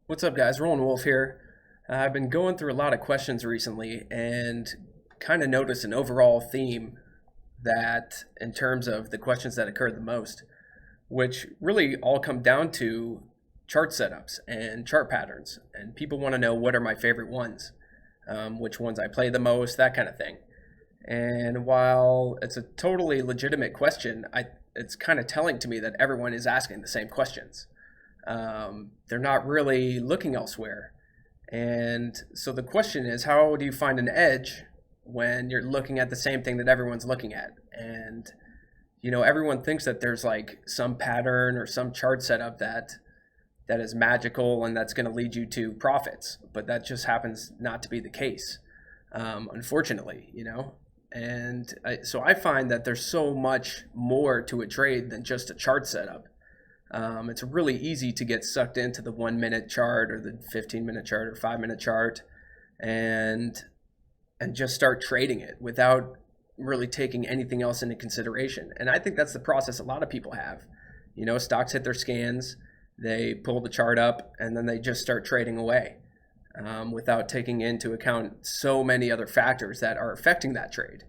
What's up, guys? Rolling Wolf here. I've been going through a lot of questions recently and kind of noticed an overall theme that, in terms of the questions that occurred the most, which really all come down to chart setups and chart patterns. And people want to know what are my favorite ones, which ones I play the most, that kind of thing. And while it's a totally legitimate question, it's kind of telling to me that everyone is asking the same questions. They're not really looking elsewhere. And so the question is, how do you find an edge when you're looking at the same thing that everyone's looking at? And everyone thinks that there's like some pattern or some chart setup that is magical and that's going to lead you to profits, but that just happens not to be the case, unfortunately. So I find that there's so much more to a trade than just a chart setup. It's really easy to get sucked into the 1 minute chart or the 15-minute chart or 5 minute chart and just start trading it without really taking anything else into consideration. And I think that's the process a lot of people have. Stocks hit their scans, they pull the chart up, and then they just start trading away without taking into account so many other factors that are affecting that trade.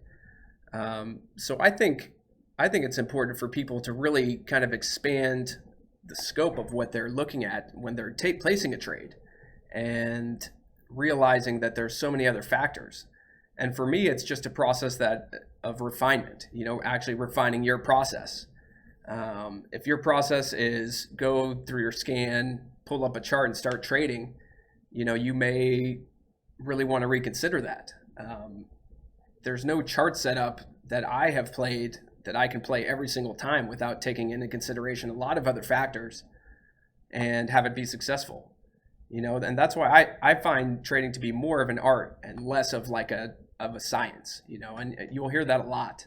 So I think it's important for people to really kind of expand the scope of what they're looking at when they're placing a trade, and realizing that there's so many other factors. And for me, it's just a process of refinement, actually refining your process. If your process is go through your scan, pull up a chart and start trading, you may really want to reconsider that. There's no chart setup that I have played that I can play every single time without taking into consideration a lot of other factors and have it be successful. And that's why I find trading to be more of an art and less of like a science, and you'll hear that a lot.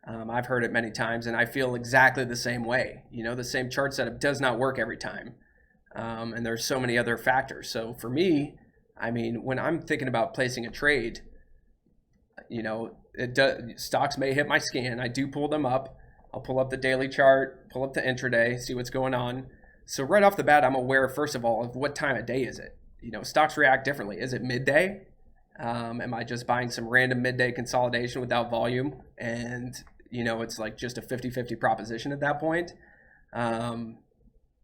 I've heard it many times, and I feel exactly the same way. The same chart setup does not work every time. And there's so many other factors. So for me, when I'm thinking about placing a trade, stocks may hit my scan. I do pull them up. I'll pull up the daily chart, pull up the intraday, see what's going on. So right off the bat, I'm aware, first of all, of what time of day is it. Stocks react differently. Is it midday? Am I just buying some random midday consolidation without volume? And, it's like just a 50-50 proposition at that point.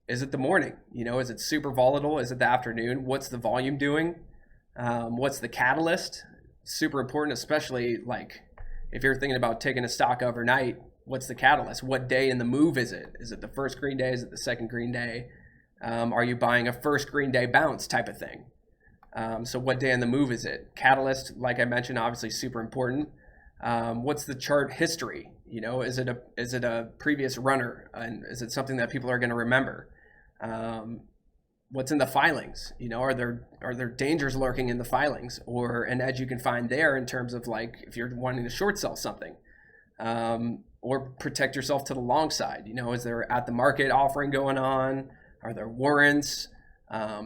Is it the morning? Is it super volatile? Is it the afternoon? What's the volume doing? What's the catalyst? Super important, especially like if you're thinking about taking a stock overnight. What's the catalyst? What day in the move is it? Is it the first green day? Is it the second green day? Are you buying a first green day bounce type of thing? So what day in the move is it? Catalyst, like I mentioned, obviously super important. What's the chart history? Is it a previous runner, and is it something that people are going to remember? What's in the filings? Are there dangers lurking in the filings, or an edge you can find there in terms of like if you're wanting to short sell something, or protect yourself to the long side? Is there at the market offering going on? Are there warrants?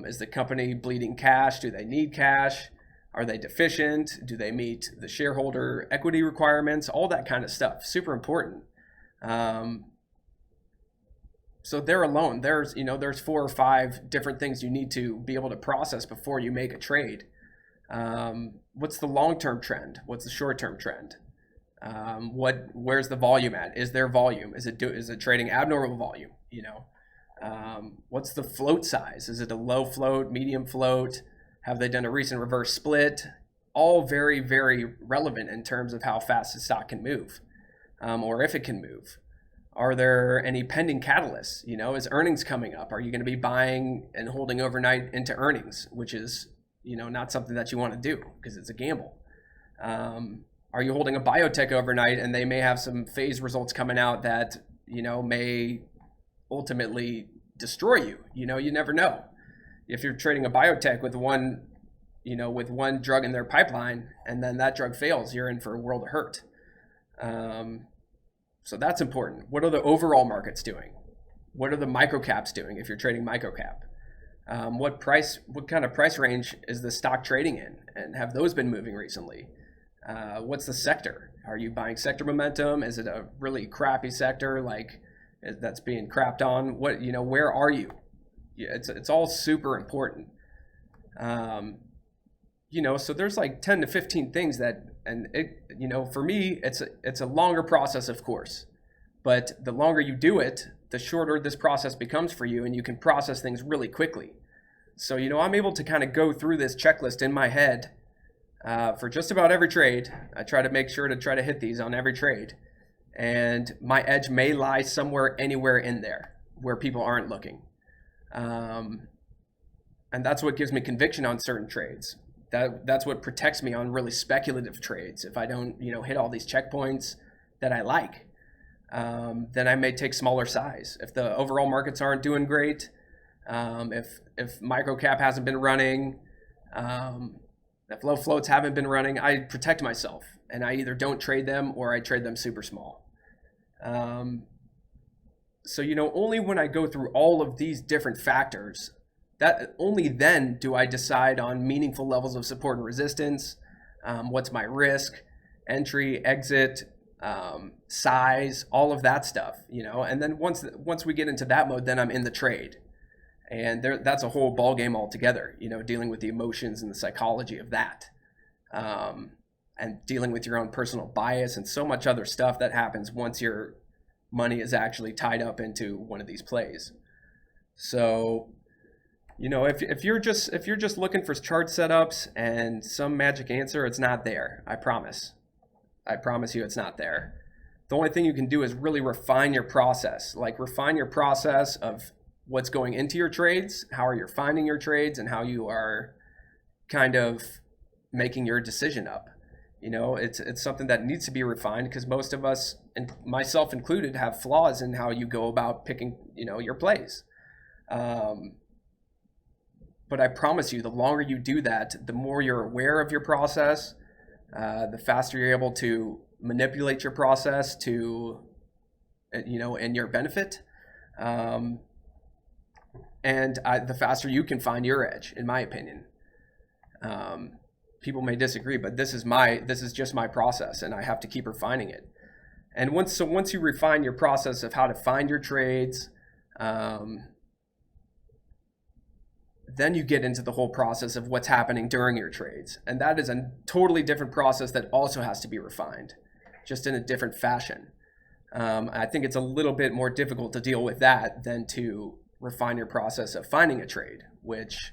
Is the company bleeding cash? Do they need cash? Are they deficient? Do they meet the shareholder equity requirements? All that kind of stuff, super important. So there alone, there's 4 or 5 different things you need to be able to process before you make a trade. What's the long-term trend? What's the short-term trend? Where's the volume at? Is there volume? Is it trading abnormal volume? What's the float size? Is it a low float, medium float? Have they done a recent reverse split? All very, very relevant in terms of how fast the stock can move, or if it can move. Are there any pending catalysts? Is earnings coming up? Are you going to be buying and holding overnight into earnings, which is, not something that you want to do because it's a gamble. Are you holding a biotech overnight and they may have some phase results coming out that, may ultimately destroy you? You never know. If you're trading a biotech with one drug in their pipeline and then that drug fails, you're in for a world of hurt. So that's important. What are the overall markets doing? What are the microcaps doing if you're trading microcap? What kind of price range is the stock trading in? And have those been moving recently? What's the sector? Are you buying sector momentum? Is it a really crappy sector like that's being crapped on? Where are you? Yeah, it's all super important. You know, so there's like 10 to 15 things that, and it, you know, for me, it's a longer process, of course, but the longer you do it, the shorter this process becomes for you, and you can process things really quickly. So, you know, I'm able to kind of go through this checklist in my head for just about every trade. I try to make sure to try to hit these on every trade. And my edge may lie somewhere, anywhere in there where people aren't looking. And that's what gives me conviction on certain trades. That's what protects me on really speculative trades. If I don't, you know, hit all these checkpoints that I like, then I may take smaller size. If the overall markets aren't doing great, if microcap hasn't been running, if low floats haven't been running, I protect myself, and I either don't trade them or I trade them super small. So, you know, only when I go through all of these different factors, that only then do I decide on meaningful levels of support and resistance. What's my risk, entry, exit, size, all of that stuff, you know. And then once we get into that mode, then I'm in the trade, and that's a whole ball game altogether, you know, dealing with the emotions and the psychology of that, and dealing with your own personal bias and so much other stuff that happens once your money is actually tied up into one of these plays. So, you know, if you're just looking for chart setups and some magic answer, it's not there. I promise you it's not there. The only thing you can do is really refine your process. Like, refine your process of what's going into your trades, how are you finding your trades, and how you are kind of making your decision up. You know, it's something that needs to be refined, because most of us, and myself included, have flaws in how you go about picking, you know, your plays. But I promise you, the longer you do that, the more you're aware of your process, the faster you're able to manipulate your process to, you know, in your benefit. And the faster you can find your edge, in my opinion. People may disagree, but this is just my process, and I have to keep refining it. And once you refine your process of how to find your trades, then you get into the whole process of what's happening during your trades. And that is a totally different process that also has to be refined, just in a different fashion. I think it's a little bit more difficult to deal with that than to refine your process of finding a trade, which,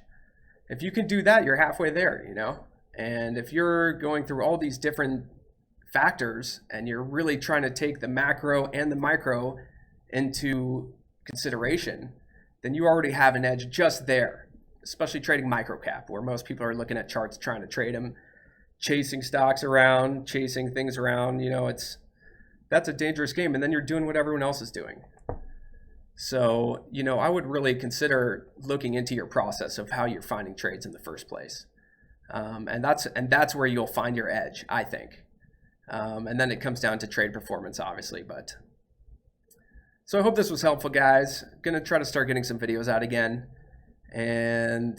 if you can do that, you're halfway there, you know? And if you're going through all these different factors and you're really trying to take the macro and the micro into consideration, then you already have an edge just there, especially trading microcap, where most people are looking at charts trying to trade them, chasing stocks around, chasing things around. You know, that's a dangerous game, and then you're doing what everyone else is doing. So, you know, I would really consider looking into your process of how you're finding trades in the first place. And that's where you'll find your edge, I think. And then it comes down to trade performance, obviously. But so I hope this was helpful, guys. Gonna try to start getting some videos out again. And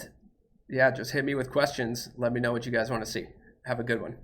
yeah, just hit me with questions. Let me know what you guys want to see. Have a good one.